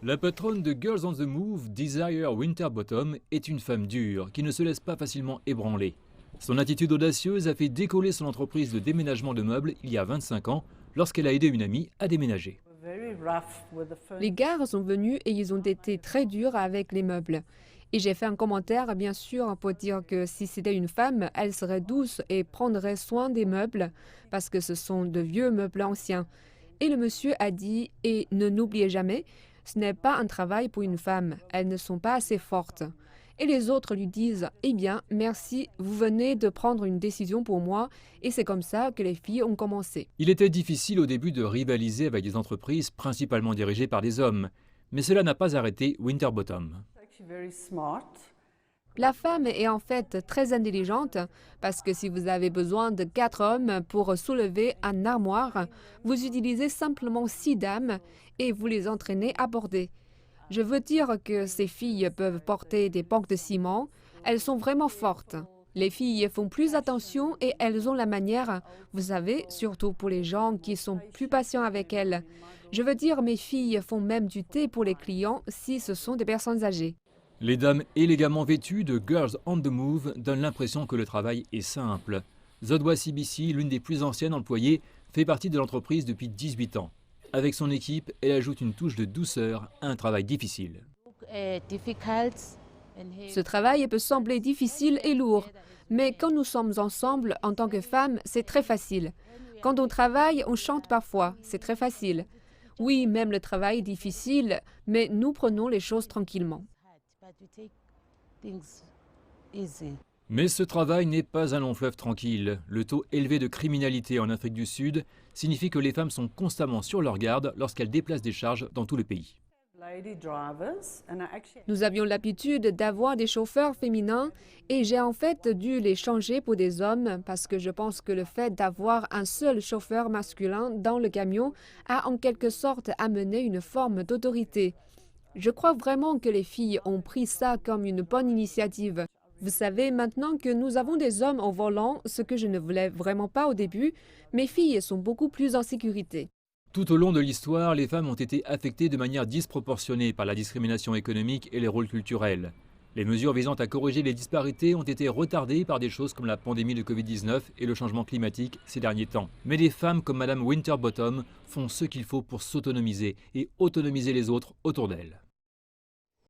La patronne de Girls on the Move, Desire Winterbottom, est une femme dure qui ne se laisse pas facilement ébranler. Son attitude audacieuse a fait décoller son entreprise de déménagement de meubles il y a 25 ans lorsqu'elle a aidé une amie à déménager. Les gars sont venus et ils ont été très durs avec les meubles. Et j'ai fait un commentaire, bien sûr, pour dire que si c'était une femme, elle serait douce et prendrait soin des meubles, parce que ce sont de vieux meubles anciens. Et le monsieur a dit, et ne n'oubliez jamais, ce n'est pas un travail pour une femme, elles ne sont pas assez fortes. Et les autres lui disent, eh bien, merci, vous venez de prendre une décision pour moi, et c'est comme ça que les filles ont commencé. Il était difficile au début de rivaliser avec des entreprises principalement dirigées par des hommes, mais cela n'a pas arrêté Winterbottom. La femme est en fait très intelligente parce que si vous avez besoin de 4 hommes pour soulever un armoire, vous utilisez simplement 6 dames et vous les entraînez à border. Je veux dire que ces filles peuvent porter des bancs de ciment, elles sont vraiment fortes. Les filles font plus attention et elles ont la manière, vous savez, surtout pour les gens qui sont plus patients avec elles. Je veux dire, mes filles font même du thé pour les clients si ce sont des personnes âgées. Les dames élégamment vêtues de Girls on the Move donnent l'impression que le travail est simple. Zodwa CBC, l'une des plus anciennes employées, fait partie de l'entreprise depuis 18 ans. Avec son équipe, elle ajoute une touche de douceur à un travail difficile. Ce travail peut sembler difficile et lourd, mais quand nous sommes ensemble en tant que femmes, c'est très facile. Quand on travaille, on chante parfois, c'est très facile. Oui, même le travail est difficile, mais nous prenons les choses tranquillement. Mais ce travail n'est pas un long fleuve tranquille. Le taux élevé de criminalité en Afrique du Sud signifie que les femmes sont constamment sur leur garde lorsqu'elles déplacent des charges dans tout le pays. Nous avions l'habitude d'avoir des chauffeurs féminins et j'ai en fait dû les changer pour des hommes parce que je pense que le fait d'avoir un seul chauffeur masculin dans le camion a en quelque sorte amené une forme d'autorité. Je crois vraiment que les filles ont pris ça comme une bonne initiative. Vous savez, maintenant que nous avons des hommes au volant, ce que je ne voulais vraiment pas au début, mes filles sont beaucoup plus en sécurité. Tout au long de l'histoire, les femmes ont été affectées de manière disproportionnée par la discrimination économique et les rôles culturels. Les mesures visant à corriger les disparités ont été retardées par des choses comme la pandémie de Covid-19 et le changement climatique ces derniers temps. Mais des femmes comme Madame Winterbottom font ce qu'il faut pour s'autonomiser et autonomiser les autres autour d'elles.